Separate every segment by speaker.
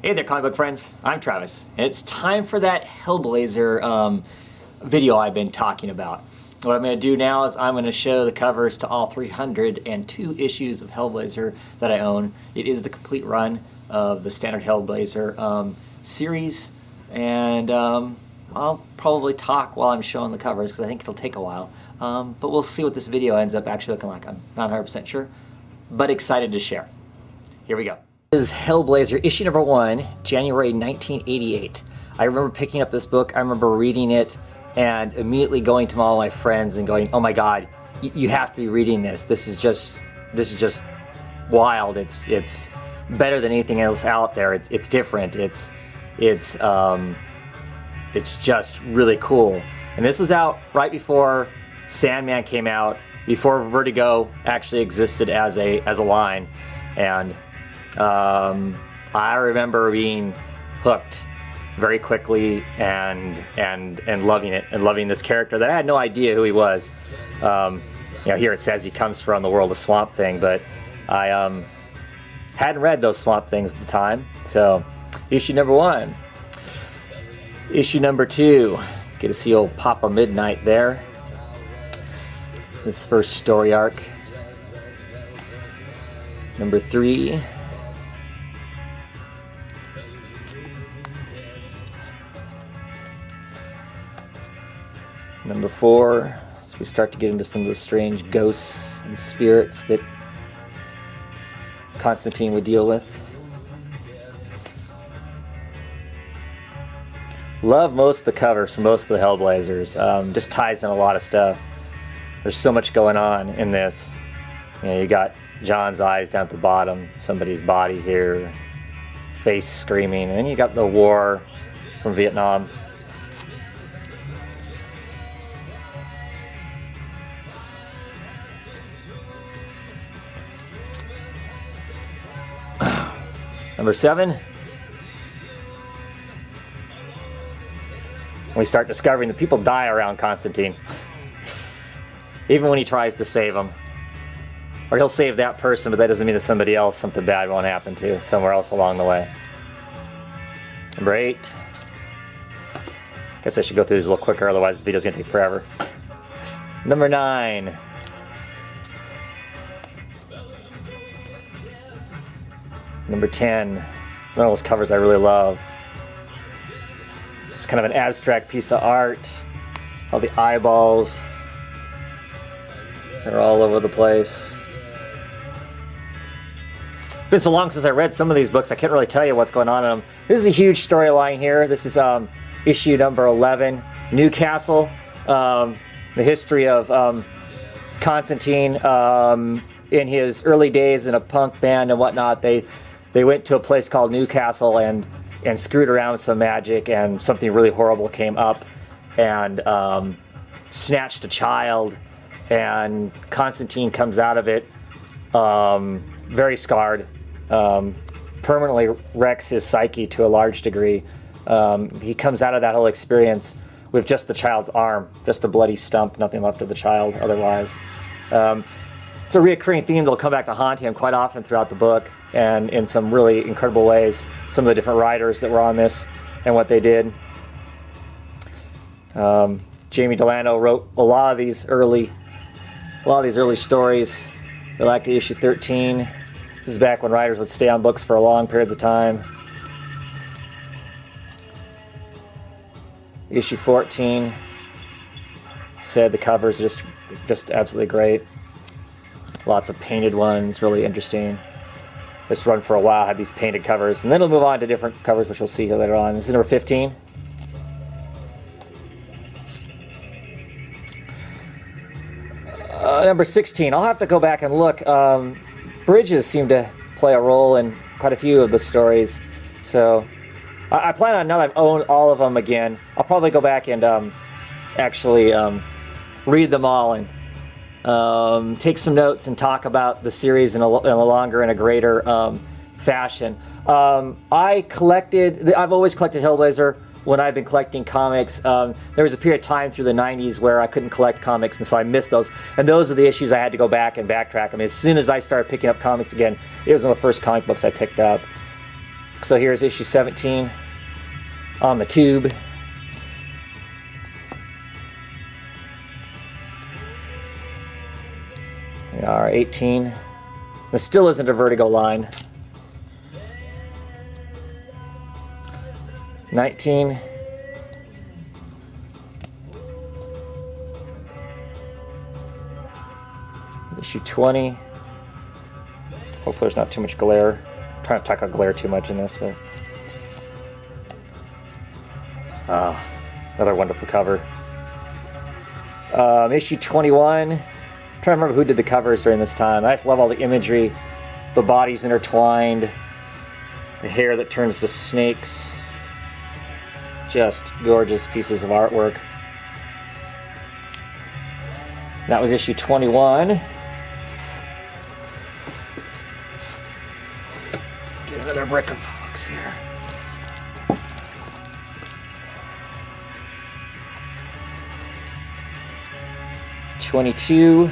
Speaker 1: Hey there, comic book friends. I'm Travis. And it's time for that Hellblazer video I've been talking about. What I'm going to do now is I'm going to show the covers to all 302 issues of Hellblazer that I own. It is the complete run of the standard Hellblazer series, and I'll probably talk while I'm showing the covers because I think it'll take a while. But we'll see what this video ends up actually looking like. I'm not 100% sure, but excited to share. Here we go. This is Hellblazer, issue number 1, January 1988. I remember picking up this book, I remember reading it, and immediately going to all my friends and going, oh my god, you have to be reading this. This is just wild. It's better than anything else out there. It's different. It's just really cool. And this was out right before Sandman came out, before Vertigo actually existed as a line, and I remember being hooked very quickly and loving it, and loving this character that I had no idea who he was. You know, here it says he comes from the world of Swamp Thing, but I hadn't read those Swamp Things at the time. So issue number 1. Issue number 2. Get to see old Papa Midnight there. This first story arc. Number 3. Number 4, so we start to get into some of the strange ghosts and spirits that Constantine would deal with. Love most of the covers for most of the Hellblazers. Just ties in a lot of stuff. There's so much going on in this. You know, you got John's eyes down at the bottom, somebody's body here, face screaming, and then you got the war from Vietnam. Number 7, we start discovering that people die around Constantine, even when he tries to save them. Or he'll save that person, but that doesn't mean that somebody else, something bad won't happen to somewhere else along the way. Number 8. Guess I should go through these a little quicker, otherwise this video's gonna take forever. Number 9. Number 10, one of those covers I really love. It's kind of an abstract piece of art. All the eyeballs, they're all over the place. It's been so long since I read some of these books, I can't really tell you what's going on in them. This is a huge storyline here. This is issue number 11, Newcastle. The history of Constantine in his early days in a punk band and whatnot. They went to a place called Newcastle and screwed around with some magic, and something really horrible came up and snatched a child, and Constantine comes out of it very scarred, permanently wrecks his psyche to a large degree. He comes out of that whole experience with just the child's arm, just a bloody stump, nothing left of the child otherwise. It's a reoccurring theme that'll come back to haunt him quite often throughout the book, and in some really incredible ways. Some of the different writers that were on this and what they did. Jamie Delano wrote a lot of these early stories. They're like to issue 13. This is back when writers would stay on books for long periods of time. Issue 14. Said the covers are just absolutely great. Lots of painted ones, really interesting. This run for a while had these painted covers, and then we'll move on to different covers, which we'll see here later on. This is number 15. Number 16. I'll have to go back and look. Bridges seem to play a role in quite a few of the stories, so I plan on, now that I've owned all of them again, I'll probably go back and actually read them all and take some notes and talk about the series in a longer and a greater fashion. I've always collected Hellblazer when I've been collecting comics. There was a period of time through the 90s where I couldn't collect comics, and so I missed those. And those are the issues I had to go back and backtrack. I mean, as soon as I started picking up comics again, it was one of the first comic books I picked up. So here's issue 17 on the tube. We are 18. This still isn't a Vertigo line. 19. Issue 20. Hopefully there's not too much glare. I'm trying to talk about glare too much in this, but another wonderful cover. Issue 21. I'm trying to remember who did the covers during this time. I just love all the imagery, the bodies intertwined, the hair that turns to snakes. Just gorgeous pieces of artwork. That was issue 21. Get another brick of fox here. '22.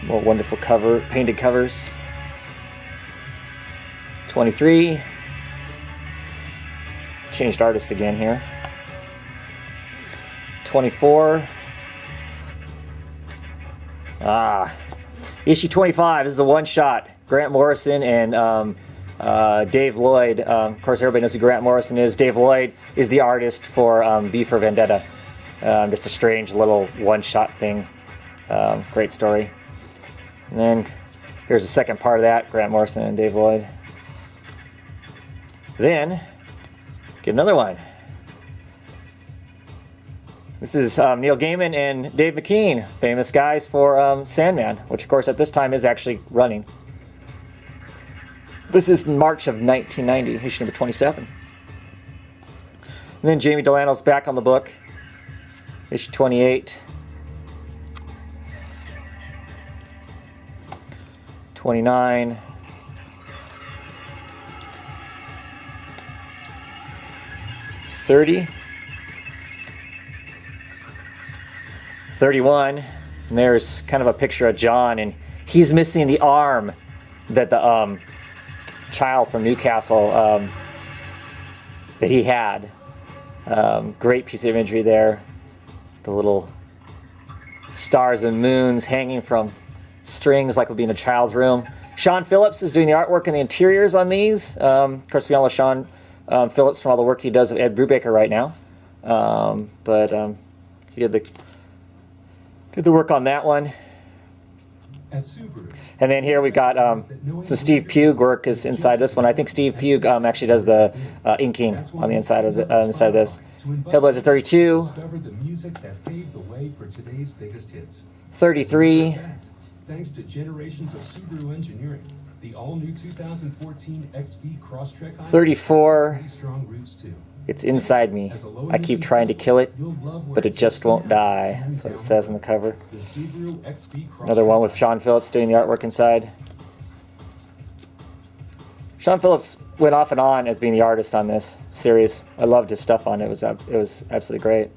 Speaker 1: More wonderful painted covers. 23. Changed artists again here. 24. Issue 25. This is a one-shot. Grant Morrison and Dave Lloyd. Of course, everybody knows who Grant Morrison is. Dave Lloyd is the artist for V for Vendetta. Just a strange little one-shot thing. Great story. And then here's the second part of that. Grant Morrison and Dave Lloyd. Then get another one. This is Neil Gaiman and Dave McKean, famous guys for Sandman, which of course at this time is actually running. This is March of 1990, issue number 27. And then Jamie Delano's back on the book, issue 28. 29. 30. 31. And there's kind of a picture of John, and he's missing the arm that the child from Newcastle that he had. Great piece of imagery there. The little stars and moons hanging from strings like would be in a child's room. Sean Phillips is doing the artwork and the interiors on these. Of course, we all know Sean Phillips from all the work he does with Ed Brubaker right now. He did the work on that one. And then here we got some Steve Pugh work is inside this one. I think Steve Pugh actually does the inking on the inside of this. Hellblazer 32. 33.
Speaker 2: Thanks to generations of Subaru engineering, the all-new 2014 XV Crosstrek
Speaker 1: 34.
Speaker 2: strong roots too.
Speaker 1: It's inside me. I keep trying to kill it, but it just won't die. That's what it says in the cover. Another one with Sean Phillips doing the artwork inside. Sean Phillips went off and on as being the artist on this series. I loved his stuff on it. It was absolutely great.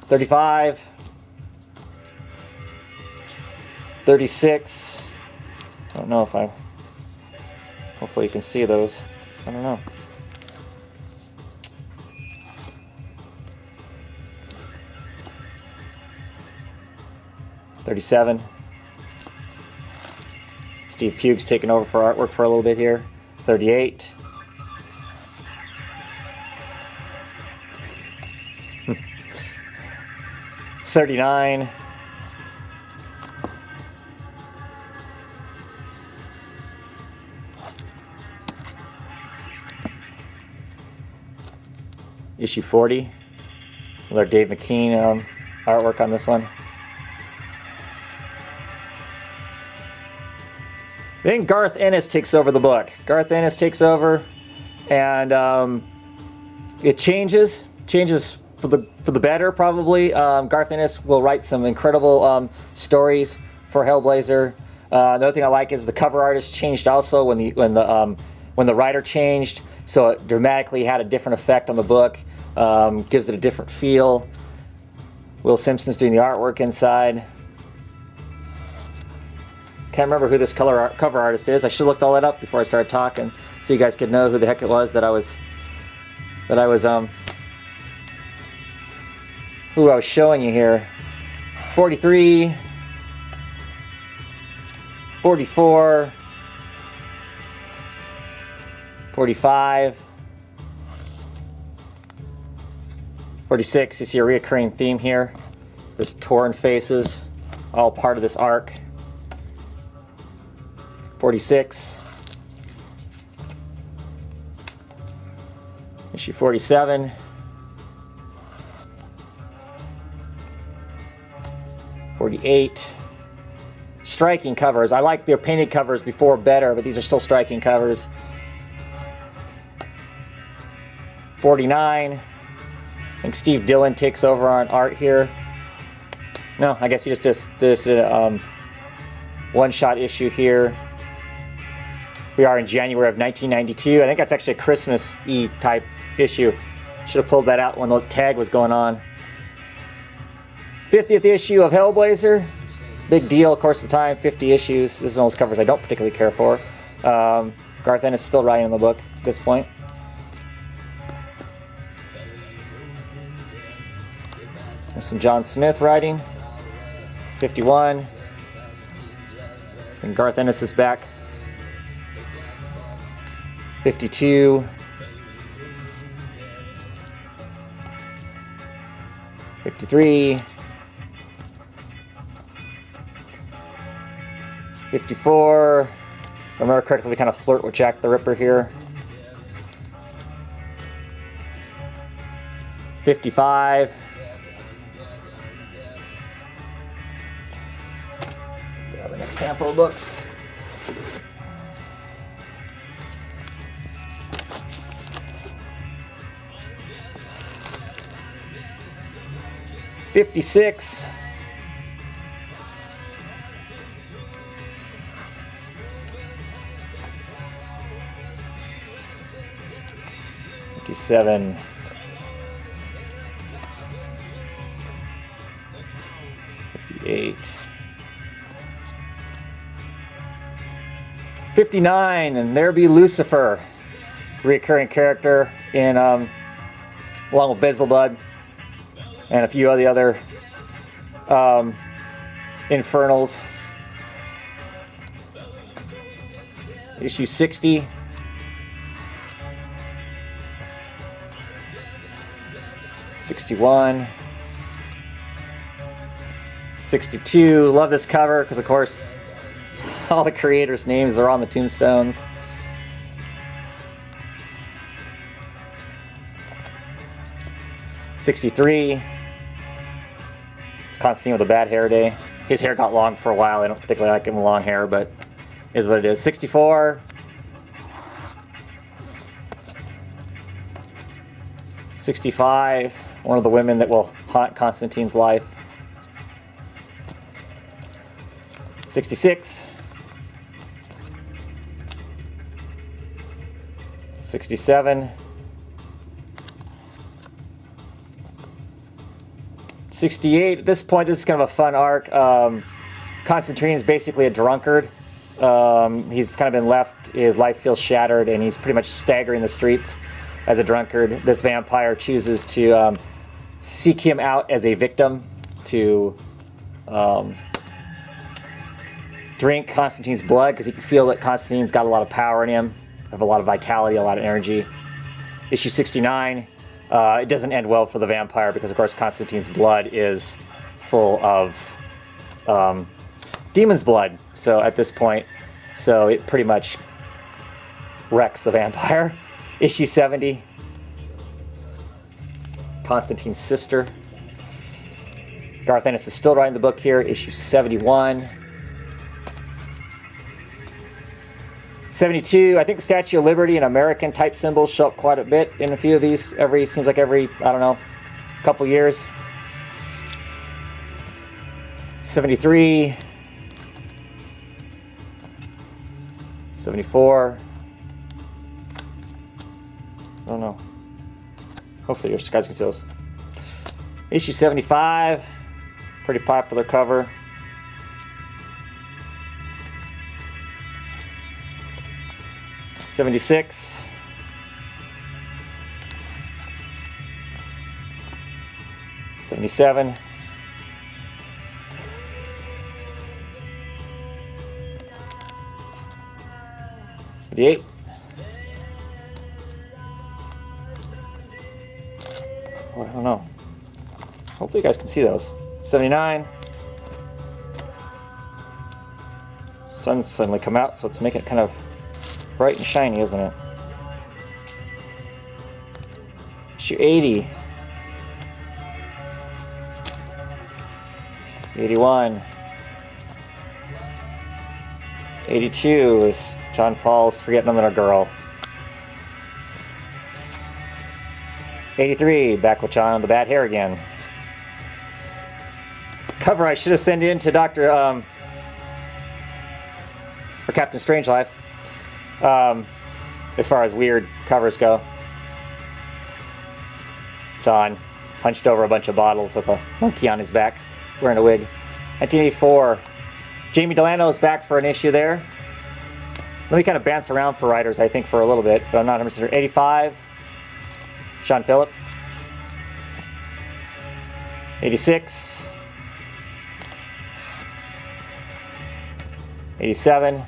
Speaker 1: 35. 36. I don't know if hopefully you can see those. I don't know. 37. Steve Pugh's taking over for artwork for a little bit here. 38. $39. Issue 40 with our Dave McKean artwork on this one. Then Garth Ennis takes over the book. Garth Ennis takes over, and it changes for the better probably. Garth Ennis will write some incredible stories for Hellblazer. Another thing I like is the cover artist changed also when the writer changed, so it dramatically had a different effect on the book. Gives it a different feel. Will Simpson's doing the artwork inside. Can't remember who this cover artist is. I should have looked all that up before I started talking, so you guys could know who the heck it was who I was showing you here. 43, 44, 45, 46. You see a reoccurring theme here. This torn faces, all part of this arc. 46. Issue 47. 48. Striking covers. I like the painted covers before better, but these are still striking covers. 49. I think Steve Dillon takes over on art here. No, I guess he just did a one-shot issue here. We are in January of 1992. I think that's actually a Christmas-y type issue. Should have pulled that out when the tag was going on. 50th issue of Hellblazer. Big deal, of course, at the time. 50 issues. This is one of those covers I don't particularly care for. Garth Ennis is still writing the book at this point. There's some John Smith writing. 51. And Garth Ennis is back. 52. 53. 54. If I remember correctly, we kind of flirt with Jack the Ripper here. 55. Grab the next handful of books. 56. 57. 58. 59, and there be Lucifer, recurring character in along with Beelzebub and a few of the other Infernals. Issue 60. 61. 62. Love this cover because, of course, all the creators' names are on the tombstones. 63. It's Constantine with a bad hair day. His hair got long for a while. I don't particularly like him with long hair, but is what it is. 64. 65. One of the women that will haunt Constantine's life. 66. 67. 68. At this point, this is kind of a fun arc. Constantine is basically a drunkard. He's kind of been left, his life feels shattered, and he's pretty much staggering the streets as a drunkard. This vampire chooses to seek him out as a victim to drink Constantine's blood because he can feel that Constantine's got a lot of power in him, have a lot of vitality, a lot of energy. Issue 69. It doesn't end well for the vampire because, of course, Constantine's blood is full of demon's blood. So at this point, so it pretty much wrecks the vampire. Issue 70. Constantine's sister. Garth Ennis is still writing the book here. Issue 71. 72. I think the Statue of Liberty and American type symbols show up quite a bit in a few of these. Seems like every, I don't know, couple years. 73. 74. I don't know. Hopefully you guys can see those. Issue 75. Pretty popular cover. 76. 77. 78. Oh, I don't know. Hopefully you guys can see those. 79. Sun's suddenly come out, so it's making it kind of bright and shiny, isn't it? Issue 80. 81. 82 is John falls for getting another girl. 83, back with John with the bad hair again. Cover I should have sent in to Dr. For Captain Strangelove, as far as weird covers go. John punched over a bunch of bottles with a monkey on his back, wearing a wig. 1984, Jamie Delano is back for an issue there. Let me kind of bounce around for writers, I think, for a little bit, but I'm not 100% sure. 85, Sean Phillips. 86. 87.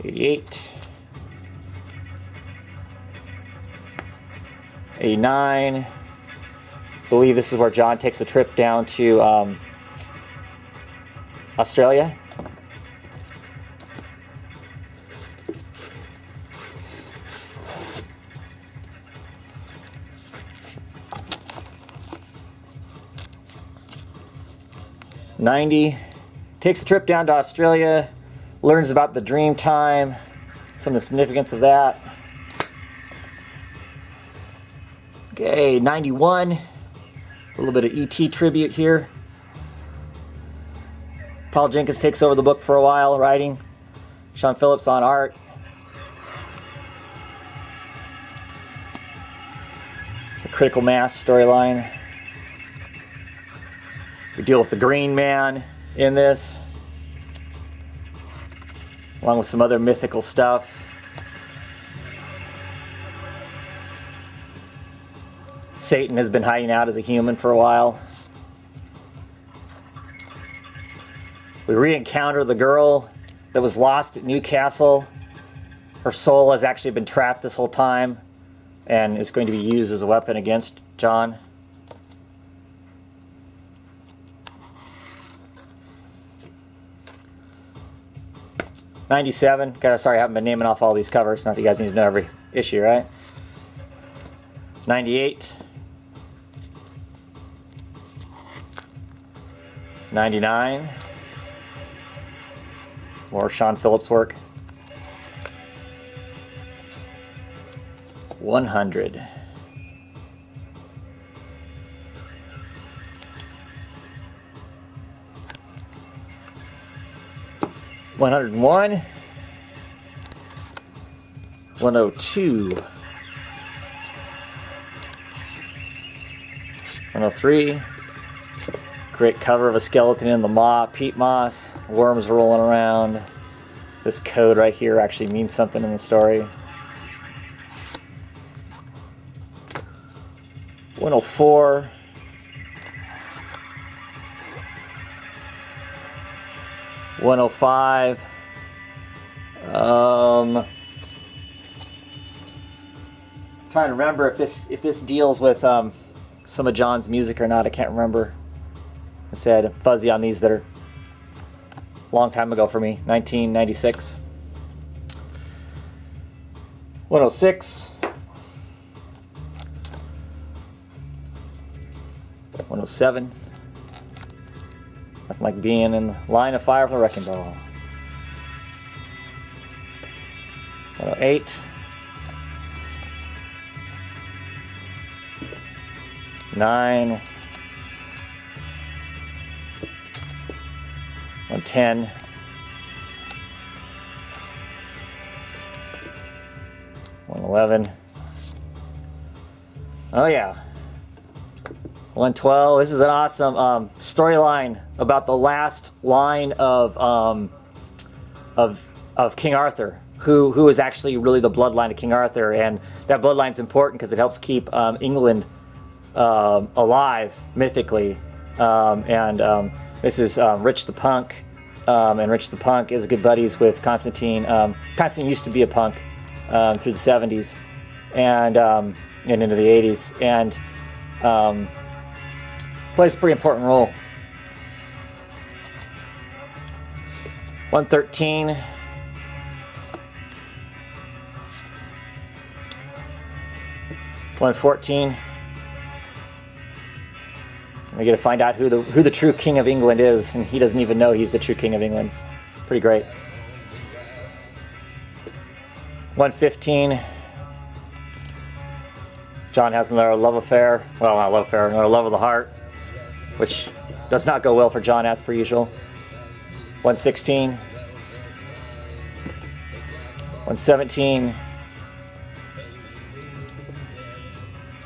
Speaker 1: 88. 89. I believe this is where John takes a trip down to Australia. '90, takes a trip down to Australia, learns about the dream time, some of the significance of that. Okay, 91, a little bit of E.T. tribute here. Paul Jenkins takes over the book for a while, writing. Sean Phillips on art. The Critical Mass storyline. We deal with the Green Man in this, along with some other mythical stuff. Satan has been hiding out as a human for a while. We re-encounter the girl that was lost at Newcastle. Her soul has actually been trapped this whole time and is going to be used as a weapon against John. '97. Sorry, I haven't been naming off all these covers. Not that you guys need to know every issue, right? 98. 99. More Sean Phillips work. 100. 101. 102. 103. Great cover of a skeleton in the peat moss. Worms rolling around. This code right here actually means something in the story. 104. 105. Trying to remember if this deals with some of John's music or not. I can't remember. I said fuzzy on these that are a long time ago for me. 1996. 106. 107. Nothing like being in the line of fire for the wrecking ball. 108. 9. 110. 111. Oh yeah. 112. This is an awesome King Arthur, who is actually really the bloodline of King Arthur, and that bloodline's important because it helps keep England alive mythically. This is Rich the Punk, and Rich the Punk is good buddies with Constantine. Constantine used to be a punk through the 70s and into the 80s, and plays a pretty important role. 113. $114. We get to find out who the true King of England is, and he doesn't even know he's the true King of England. It's pretty great. 115. John has another love affair. Well, not love affair, another love of the heart, which does not go well for John as per usual. 116. 117.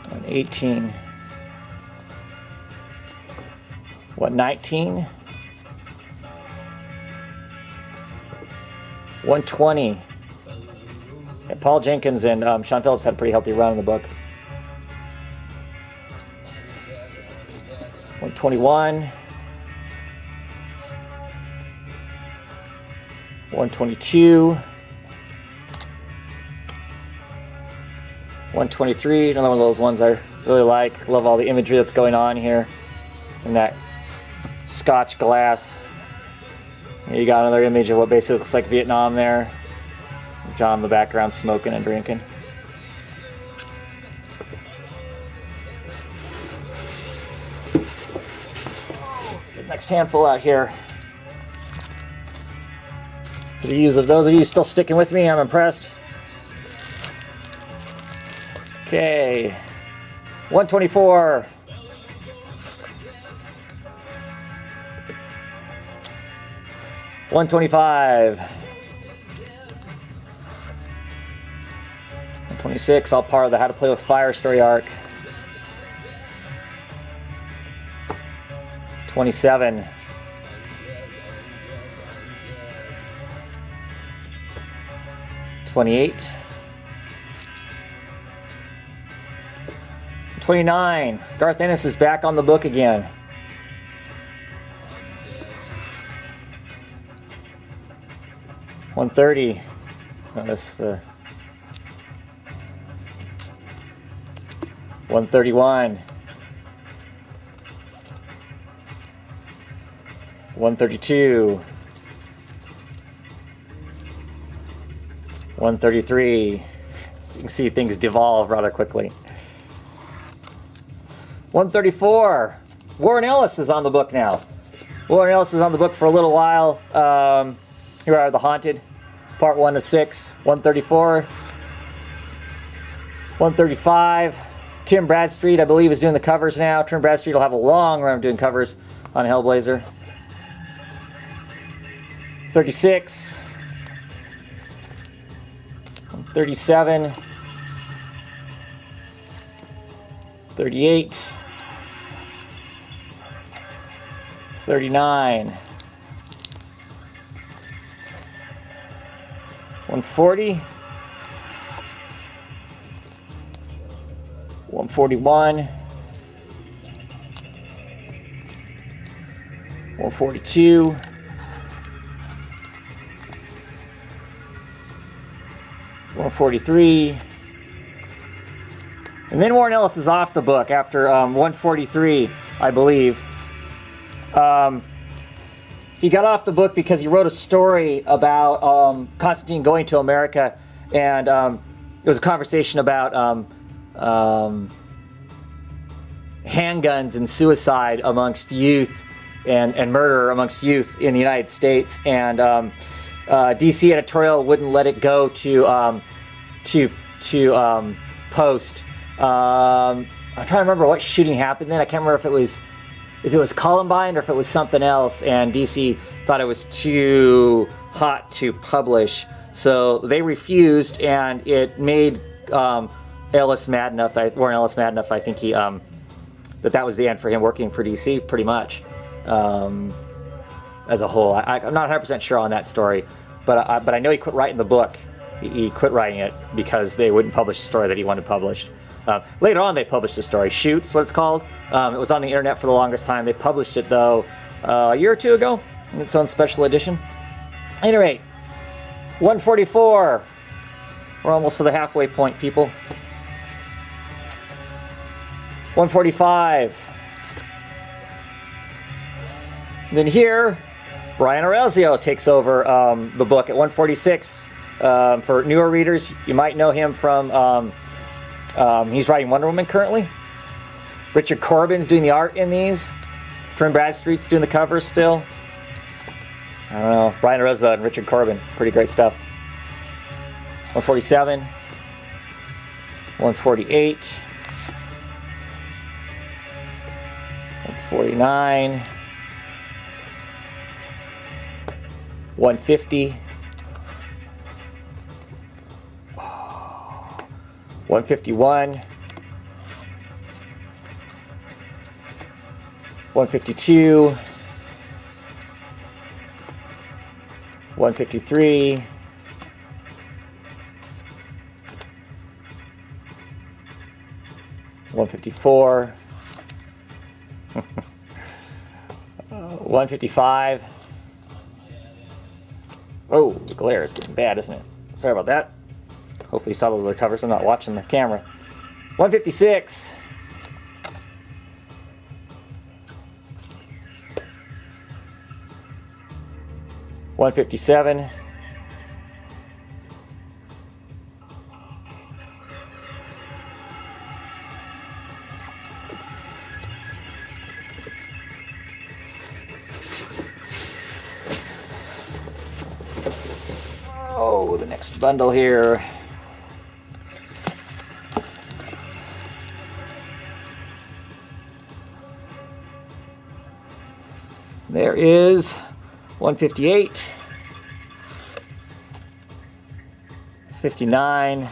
Speaker 1: 118. 119. 120. Yeah, Paul Jenkins and Sean Phillips had a pretty healthy run in the book. 121. 122. 123, another one of those ones I really like. Love all the imagery that's going on here in that Scotch glass. Here you got another image of what basically looks like Vietnam there. John in the background smoking and drinking. Get the next handful out here. For the use of those of you still sticking with me, I'm impressed. Okay, 124. 125. 126, all part of the How to Play with Fire story arc. 27. 28. 29. Garth Ennis is back on the book again. 130. Notice the 131. 132. 133. So you can see things devolve rather quickly. 134. Warren Ellis is on the book now. Warren Ellis is on the book for a little while. Here are The Haunted, part 1 of 6. 134. 135. Tim Bradstreet, I believe, is doing the covers now. Tim Bradstreet will have a long run of doing covers on Hellblazer. 36. 37. 38. 39. 140. 141. 142. 143. And then Warren Ellis is off the book after 143, I believe. He got off the book because he wrote a story about Constantine going to America, and it was a conversation about handguns and suicide amongst youth and murder amongst youth in the United States, and DC editorial wouldn't let it go to post. I'm trying to remember what shooting happened then. I can't remember if it was Columbine or if it was something else, and DC thought it was too hot to publish, so they refused, and it made Ellis mad enough. Warren Ellis mad enough. I think he that was the end for him working for DC, pretty much, as a whole. I'm not 100% sure on that story, but I know he quit writing the book. He quit writing it because they wouldn't publish the story that he wanted published. Later on, they published the story. Shoot's what it's called. It was on the internet for the longest time. They published it, though, a year or two ago in its own special edition. At any rate, 144. We're almost to the halfway point, people. 145. Then here, Brian Azzarello takes over the book at 146. For newer readers, you might know him from, he's writing Wonder Woman currently. Richard Corbin's doing the art in these. Trim Bradstreet's doing the covers still. I don't know, Brian Azzarello and Richard Corbin, pretty great stuff. 147. 148. 149. 150. 151, 152, 153, 154, 155. Oh, the glare is getting bad, isn't it? Sorry about that. Hopefully you saw those other covers. I'm not watching the camera. 156. 157. 1. The next bundle here. There is 158, 59,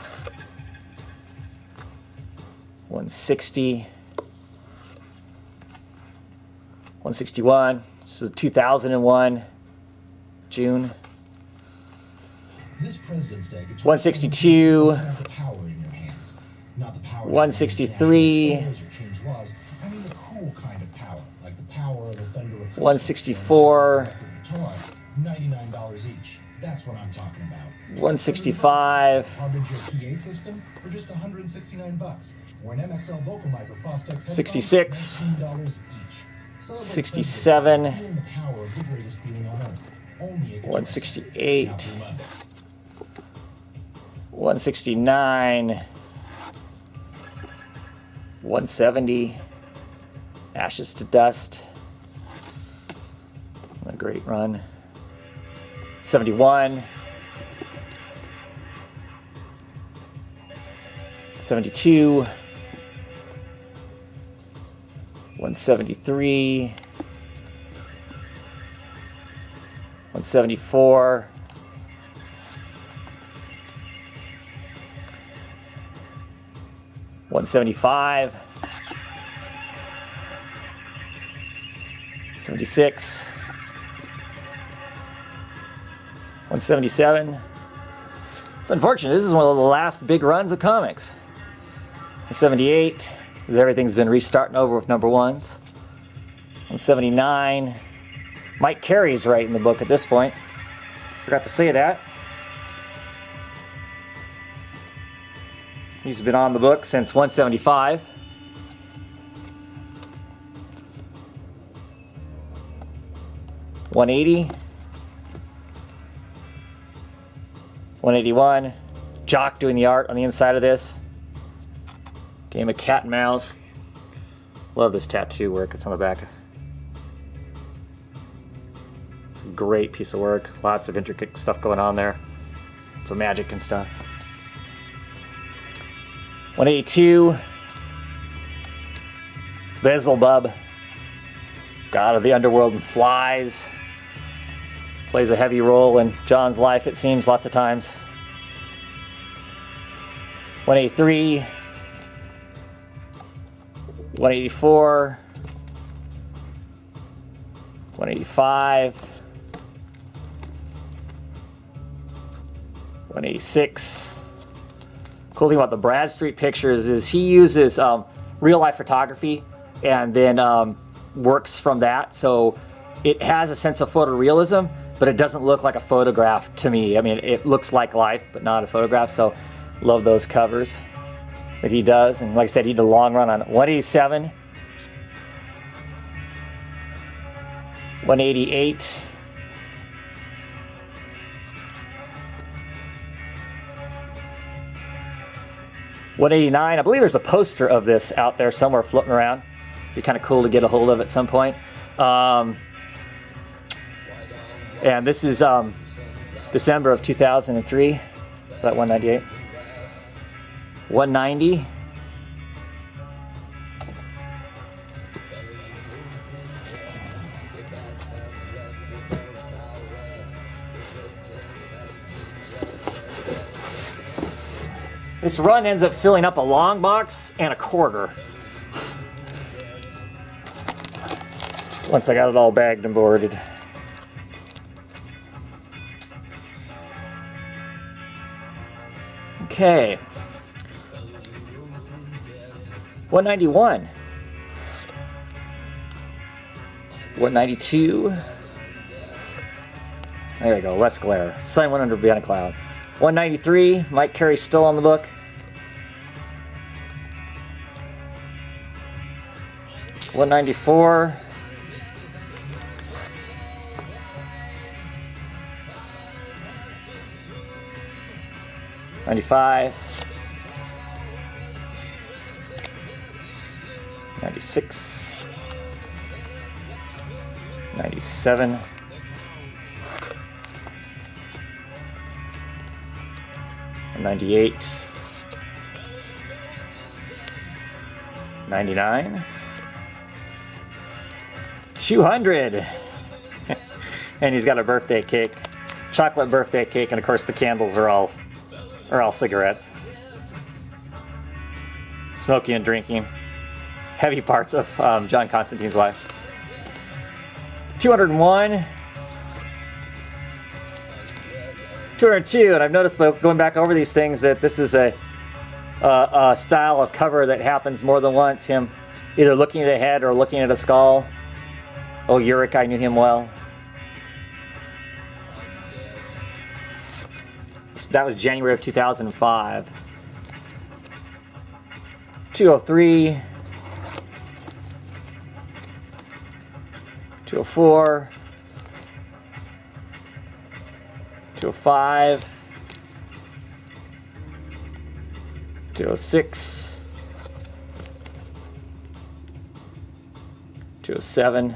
Speaker 1: 160, 161. This is 2001, June.
Speaker 3: This President's Day,
Speaker 1: 162,
Speaker 3: the power in your hands. Not the power
Speaker 1: 163,
Speaker 3: or change laws. I mean the cool kind of power, like the power of a Fender Acoustic
Speaker 1: 164,
Speaker 3: guitar, $99 each. That's what I'm talking about.
Speaker 1: 165,
Speaker 3: Harbinger PA system for just $169, or an MXL vocal mic or Fostex
Speaker 1: 66,
Speaker 3: $19 each. Celebrate
Speaker 1: 67,
Speaker 3: feeling the power of the greatest feeling on earth. Only a guitar.
Speaker 1: 168,
Speaker 3: Now through Monday.
Speaker 1: 169, 170, Ashes to Dust, a great run. 71, 72, 173, 174, 175, 76, 177. It's unfortunate. This is one of the last big runs of comics. 78, because everything's been restarting over with number ones. 179. Mike Carey's writing the book at this point. Forgot to say that. He's been on the book since 175. $180. 181. Jock doing the art on the inside of this. Game of cat and mouse. Love this tattoo work. It's on the back. It's a great piece of work. Lots of intricate stuff going on there. Some magic and stuff. 182. Beelzebub. God of the underworld and flies. Plays a heavy role in John's life, it seems, lots of times. 183. 184. 185. 186. Cool thing about the Bradstreet pictures is he uses real life photography and then works from that. So it has a sense of photorealism, but it doesn't look like a photograph to me. I mean, it looks like life, but not a photograph. So love those covers that he does. And like I said, he did a long run on 187, 188, $189. I believe there's a poster of this out there somewhere floating around. Be kind of cool to get a hold of at some point. And this is December of 2003. About 198. 190. This run ends up filling up a long box and a quarter. Once I got it all bagged and boarded. Okay. 191. 192. There we go, less glare. Sun went under behind a cloud. 193, Mike Carey still on the book. 194. 95. 96. 97. 98. 99. 200. And he's got a birthday cake. Chocolate birthday cake, and of course the candles are all cigarettes. Smoking and drinking. Heavy parts of John Constantine's life. 201. 202, and I've noticed by going back over these things that this is a style of cover that happens more than once. Him either looking at a head or looking at a skull. Oh, Uric, I knew him well. That was January of 2005. 203. 204. 205. 206. 207.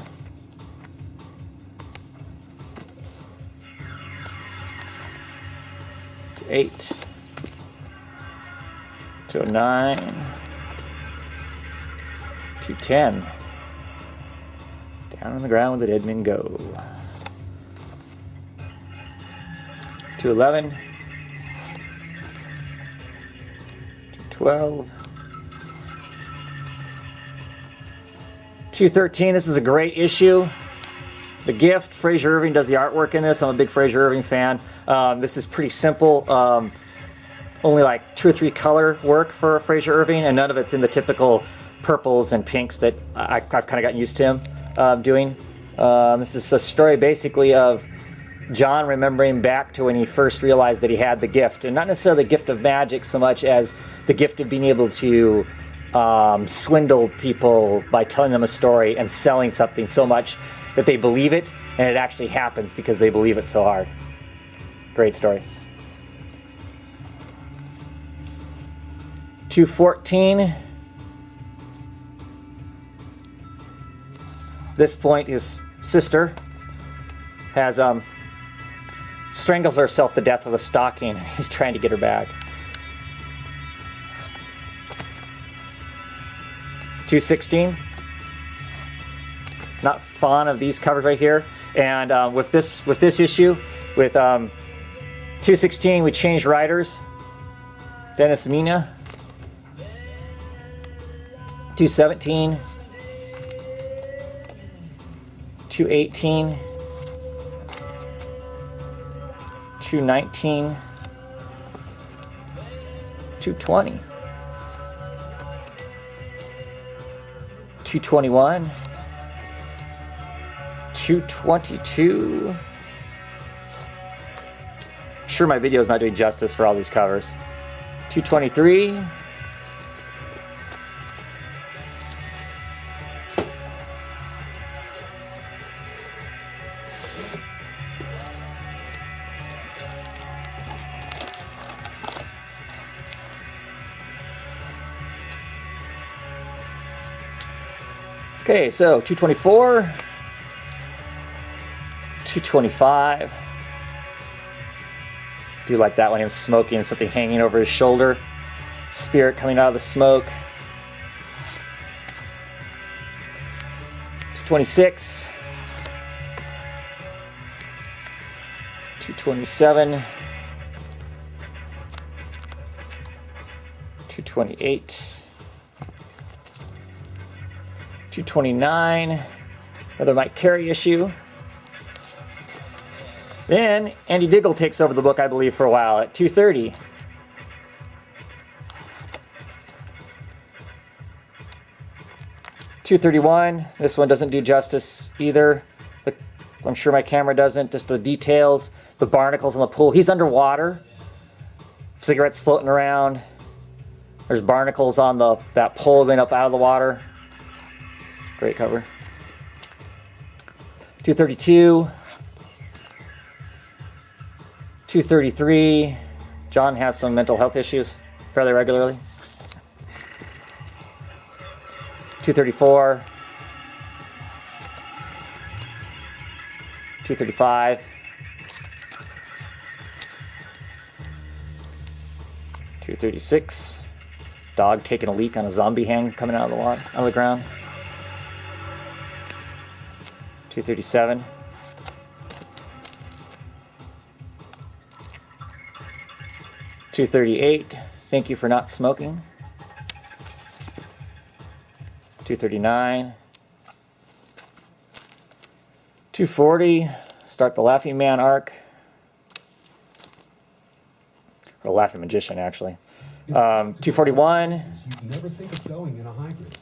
Speaker 1: 8. 209. 210. Down on the ground with the dead men go. 211. 212. 213. This is a great issue. The Gift. Fraser Irving does the artwork in this. I'm a big Fraser Irving fan. This is pretty simple. Only like 2 or 3 color work for Fraser Irving, and none of it's in the typical purples and pinks that I've kind of gotten used to him doing. This is a story basically of John remembering back to when he first realized that he had the gift, and not necessarily the gift of magic so much as the gift of being able to swindle people by telling them a story and selling something so much that they believe it, and it actually happens because they believe it so hard. Great story. 214. This point, his sister has strangled herself to death with a stocking. He's trying to get her back. 216. Not fond of these covers right here. And with this issue, with 216, we changed writers. Dennis Mina. 217. 218. 219. 220. 221. 222. I'm sure my video is not doing justice for all these covers. 223. Okay, so 224, 225. Do like that when he was smoking and something hanging over his shoulder. Spirit coming out of the smoke. 226. 227. 228. 229, another Mike Carey issue. Then Andy Diggle takes over the book, I believe, for a while at 230. 231, this one doesn't do justice either. I'm sure my camera doesn't. Just the details, the barnacles in the pool. He's underwater. Cigarettes floating around. There's barnacles on that pole going up out of the water. Great cover. 232. 233. John has some mental health issues fairly regularly. 234. 235. 236. Dog taking a leak on a zombie hang coming out of the water, out of the ground. 237. 238. Thank you for not smoking. 239. 240. Start the Laughing Man arc. Or Laughing Magician, actually. 241.
Speaker 2: You'd never think of going in a hybrid.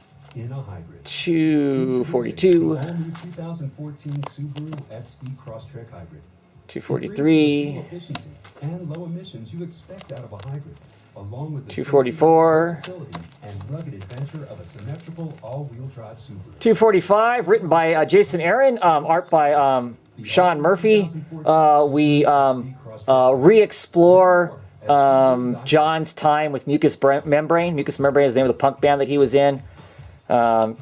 Speaker 1: 242.
Speaker 2: All new 2014 Subaru XV Crosstrek Hybrid.
Speaker 1: 243.
Speaker 2: Efficiency and low emissions you expect out of a hybrid, along with the
Speaker 1: 244.
Speaker 2: versatility and rugged adventure of a symmetrical all-wheel drive Subaru.
Speaker 1: 245, written by Jason Aaron, art by Sean Murphy. We re-explore John's time with Mucous Membrane. Mucous Membrane is the name of the punk band that he was in.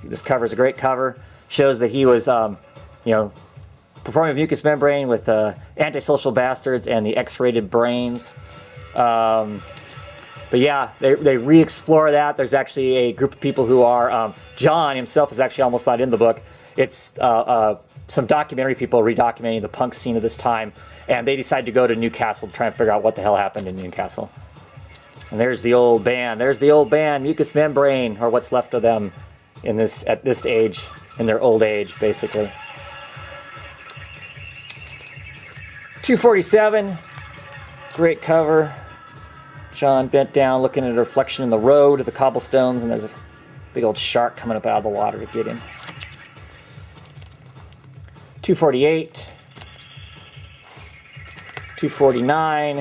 Speaker 1: This cover is a great cover. Shows that he was, performing with Mucous Membrane with Antisocial Bastards and the X-Rated Brains. But yeah, they re-explore that. There's actually a group of people who are, John himself is actually almost not in the book. It's some documentary people re-documenting the punk scene of this time, and they decide to go to Newcastle to try and figure out what the hell happened in Newcastle. And there's the old band. There's the old band, Mucous Membrane, or what's left of them at this age, in their old age, basically. 247, great cover. John bent down, looking at a reflection in the road of the cobblestones, and there's a big old shark coming up out of the water to get him. 248, 249,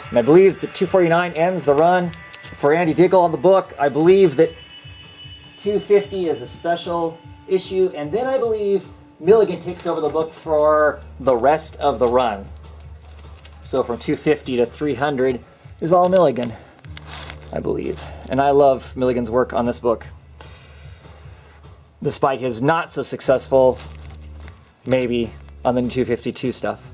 Speaker 1: and I believe that 249 ends the run for Andy Diggle on the book. I believe that 250 is a special issue, and then I believe Milligan takes over the book for the rest of the run. So from 250 to 300 is all Milligan, I believe. And I love Milligan's work on this book, despite his not so successful, maybe, on the 252 stuff.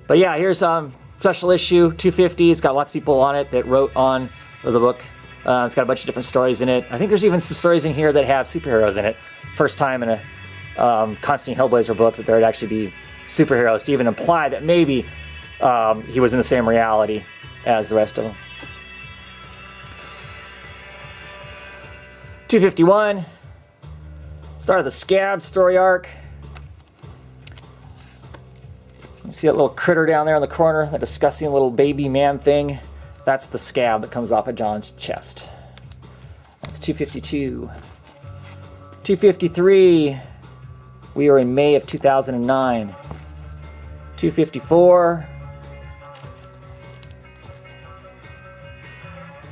Speaker 1: But yeah, here's special issue 250. It's got lots of people on it that wrote on the book. It's got a bunch of different stories in it. I think there's even some stories in here that have superheroes in it. First time in a Constantine Hellblazer book that there would actually be superheroes, to even imply that maybe he was in the same reality as the rest of them. 251, start of the Scab story arc. You see that little critter down there in the corner, that disgusting little baby man thing. That's the scab that comes off of John's chest. That's 252. 253. We are in May of 2009. 254.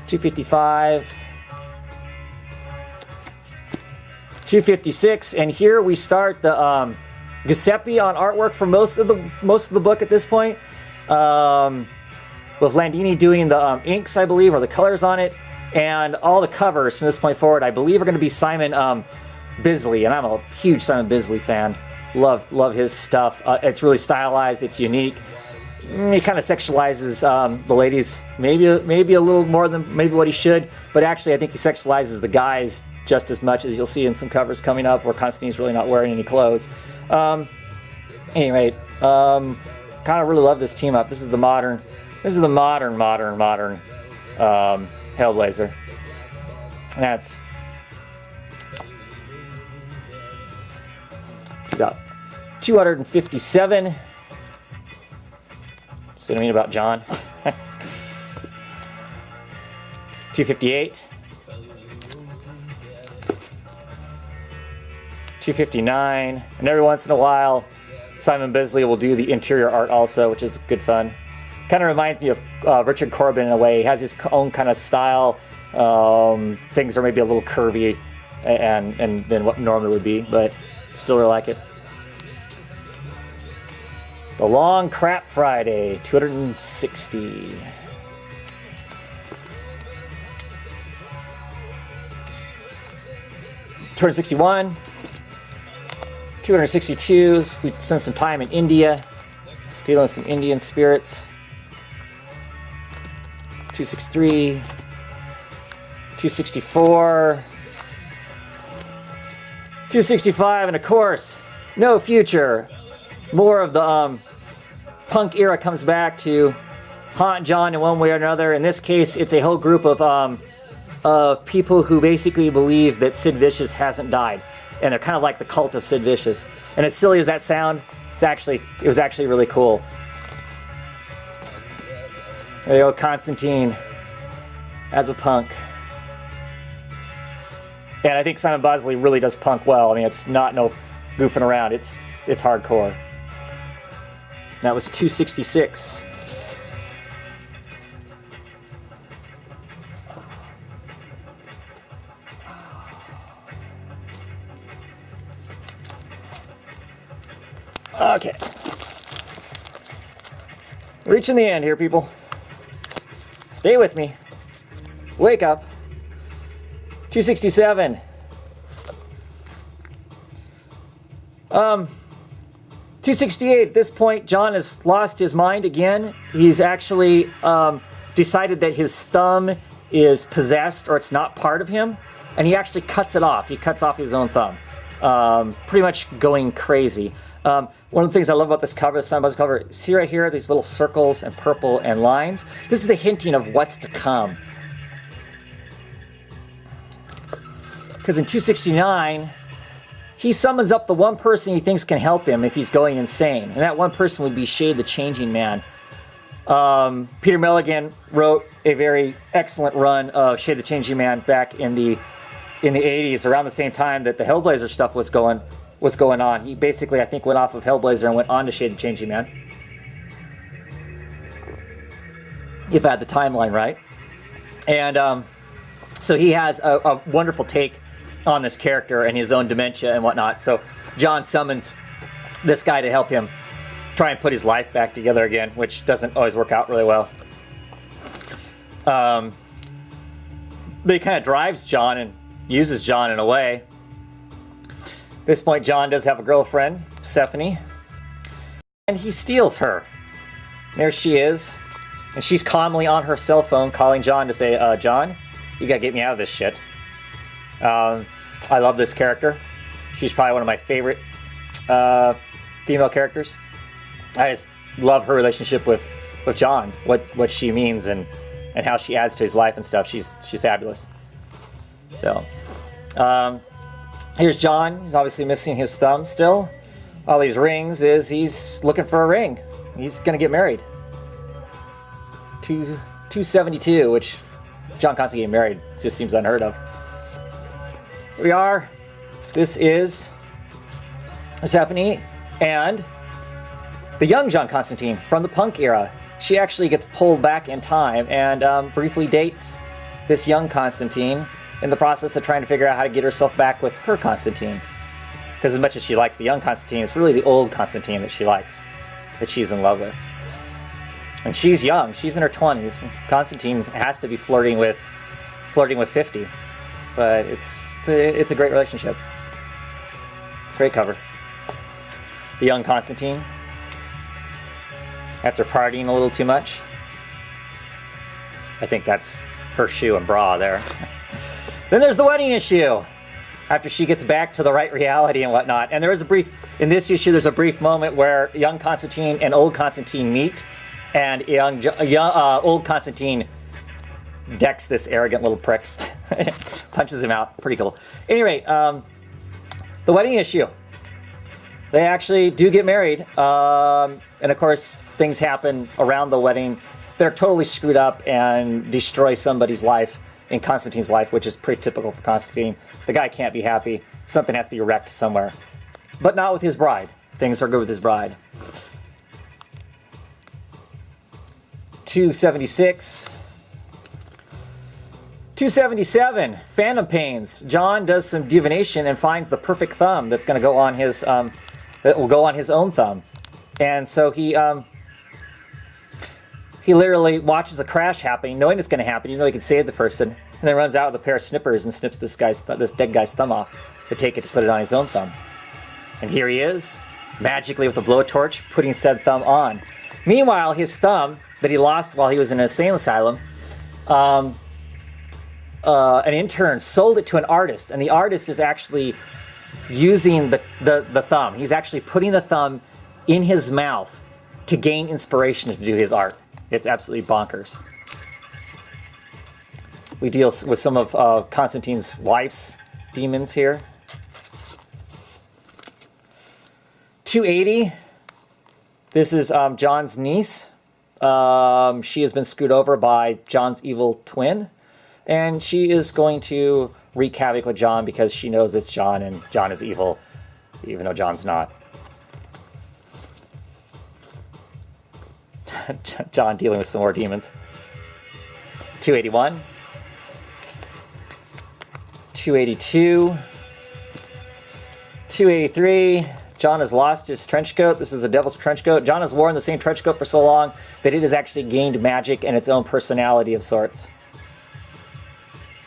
Speaker 1: 255. 256, and here we start the Giuseppe on artwork for most of the book at this point, with Landini doing the inks, I believe, or the colors on it, and all the covers from this point forward, I believe, are going to be Simon Bisley, and I'm a huge Simon Bisley fan. Love his stuff. It's really stylized. It's unique. He kind of sexualizes the ladies, maybe a little more than maybe what he should, but actually I think he sexualizes the guys just as much, as you'll see in some covers coming up where Constantine's really not wearing any clothes. Anyway, kind of really love this team up. This is the modern Hellblazer. That's about 257. See what I mean about John? 258. 259, and every once in a while Simon Bisley will do the interior art also, which is good fun. Kind of reminds me of Richard Corbin in a way. He has his own kind of style. Things are maybe a little curvy and than what normally would be, but still really like it. The Long Crap Friday, 260. 261. 262, we spent some time in India, dealing with some Indian spirits. 263, 264, 265, and of course, no future. More of the punk era comes back to haunt John in one way or another. In this case, it's a whole group of people who basically believe that Sid Vicious hasn't died. And they're kind of like the cult of Sid Vicious. And as silly as that sounds, it was actually really cool. There you go, Constantine as a punk. And I think Simon Bisley really does punk well. I mean, it's not no goofing around. It's hardcore. That was 266. Okay. Reaching the end here, people. Stay with me. Wake up. 267. 268. At this point, John has lost his mind again. He's actually decided that his thumb is possessed, or it's not part of him, and he actually cuts it off. He cuts off his own thumb. Pretty much going crazy. One of the things I love about this cover, the Simon Bisley cover, see right here, these little circles and purple and lines. This is the hinting of what's to come. Because in 269, he summons up the one person he thinks can help him if he's going insane. And that one person would be Shade the Changing Man. Peter Milligan wrote a very excellent run of Shade the Changing Man back in the 80s, around the same time that the Hellblazer stuff was going on. He basically, I think, went off of Hellblazer and went on to Shade the Changing Man. If I had the timeline right. And so he has a wonderful take on this character and his own dementia and whatnot. So John summons this guy to help him try and put his life back together again, which doesn't always work out really well. But he kind of drives John and uses John in a way. At this point, John does have a girlfriend, Stephanie, and he steals her. There she is, and she's calmly on her cell phone calling John to say, John, you gotta get me out of this shit. I love this character. She's probably one of my favorite female characters. I just love her relationship with John, what she means and how she adds to his life and stuff. She's fabulous. So, here's John. He's obviously missing his thumb still. All these rings is he's looking for a ring. He's gonna get married. 2 272, which John Constantine getting married just seems unheard of. Here we are. This is Persephone and the young John Constantine from the punk era. She actually gets pulled back in time and briefly dates this young Constantine in the process of trying to figure out how to get herself back with her Constantine. Because as much as she likes the young Constantine, it's really the old Constantine that she likes, that she's in love with. And she's young. She's in her 20s. Constantine has to be flirting with 50. But it's a great relationship. Great cover. The young Constantine, after partying a little too much. I think that's her shoe and bra there. Then there's the wedding issue, after she gets back to the right reality and whatnot. And there is in this issue, there's a brief moment where young Constantine and old Constantine meet, and old Constantine decks this arrogant little prick, punches him out. Pretty cool. Anyway, the wedding issue. They actually do get married, and of course things happen around the wedding that are totally screwed up and destroy somebody's life in Constantine's life, which is pretty typical for Constantine. The guy can't be happy. Something has to be wrecked somewhere. But not with his bride. Things are good with his bride. 276. 277, Phantom Pains. John does some divination and finds the perfect thumb that's going to go on his, that will go on his own thumb. And so he literally watches a crash happening, knowing it's going to happen, even though he can save the person, and then runs out with a pair of snippers and snips this dead guy's thumb off to take it to put it on his own thumb. And here he is, magically with a blowtorch, putting said thumb on. Meanwhile, his thumb that he lost while he was in an insane asylum, an intern sold it to an artist, and the artist is actually using the thumb. He's actually putting the thumb in his mouth to gain inspiration to do his art. It's absolutely bonkers. We deal with some of Constantine's wife's demons here. 280. This is John's niece. She has been screwed over by John's evil twin, and she is going to wreak havoc with John because she knows it's John, and John is evil, even though John's not. John dealing with some more demons. 281. 282. 283. John has lost his trench coat. This is a devil's trench coat. John has worn the same trench coat for so long that it has actually gained magic and its own personality of sorts.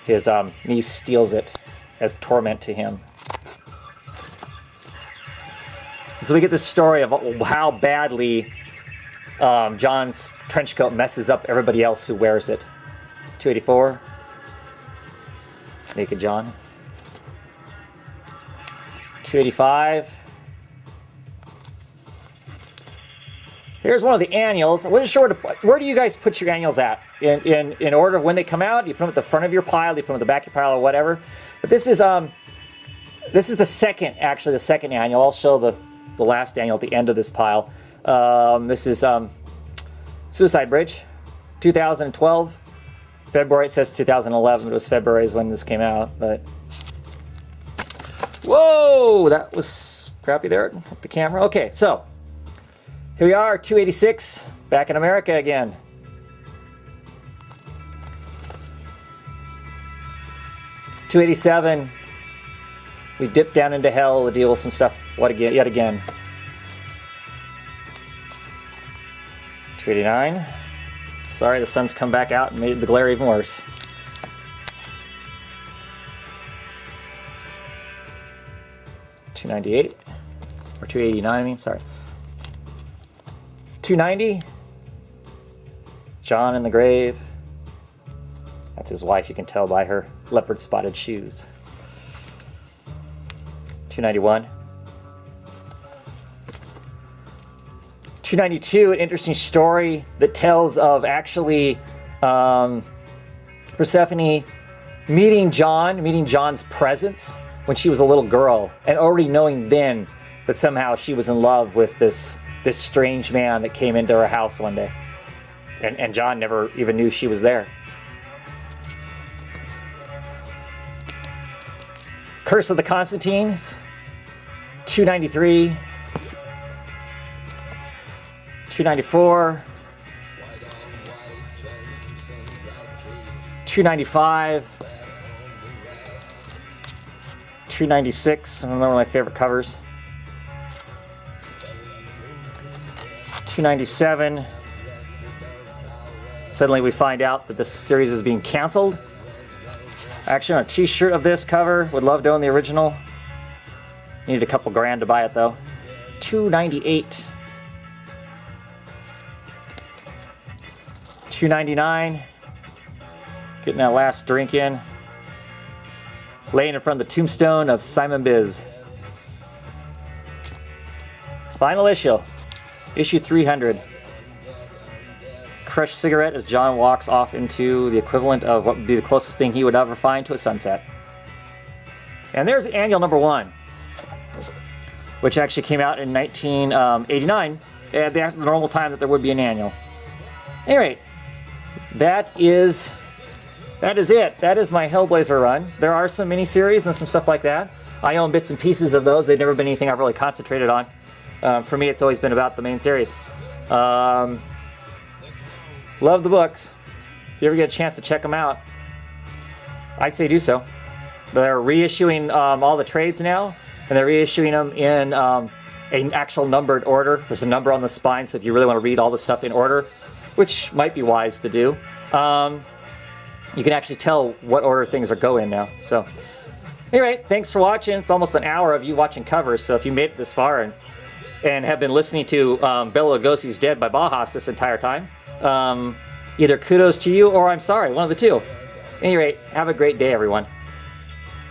Speaker 1: His niece steals it as torment to him. So we get this story of how badly John's trench coat messes up everybody else who wears it. 284. Naked John. 285. Here's one of the annuals. I wasn't sure where do you guys put your annuals at? In order of when they come out? Do you put them at the front of your pile? Do you put them at the back of your pile or whatever? But this is the second annual. I'll show the last annual at the end of this pile. This is Suicide Bridge, 2012. February, it says 2011. It was February is when this came out. But whoa, that was crappy there with the camera. Okay, so here we are, 286, back in America again. $287. We dip down into hell to deal with some stuff yet again. 289. Sorry, the sun's come back out and made the glare even worse. $298 or $289. I mean, sorry. 290. John in the grave. That's his wife. You can tell by her leopard spotted shoes. 291. 292, an interesting story that tells of actually Persephone meeting John's presence when she was a little girl, and already knowing then that somehow she was in love with this strange man that came into her house one day. And John never even knew she was there. Curse of the Constantines, $2.93, $2.94, $2.95, $2.96. One of my favorite covers. $2.97. Suddenly we find out that this series is being canceled. Actually, on a t-shirt of this cover, would love to own the original. Needed a couple grand to buy it though. $2.98. $2.99. Getting that last drink in. Laying in front of the tombstone of Simon Biz. Final issue. Issue 300. Crushed cigarette as John walks off into the equivalent of what would be the closest thing he would ever find to a sunset. And there's annual number 1, which actually came out in 1989 at the normal time that there would be an annual. Anyway, that is it. That is my Hellblazer run. There are some miniseries and some stuff like that. I own bits and pieces of those. They've never been anything I've really concentrated on. For me, it's always been about the main series. Love the books. If you ever get a chance to check them out, I'd say do so. They're reissuing all the trades now, and they're reissuing them in an actual numbered order. There's a number on the spine, so if you really want to read all the stuff in order, which might be wise to do, you can actually tell what order things are going now. So anyway, thanks for watching. It's almost an hour of you watching covers, so if you made it this far and have been listening to Bela Lugosi's Dead by Bajas this entire time, either kudos to you or I'm sorry, one of the two. At any rate, have a great day, everyone.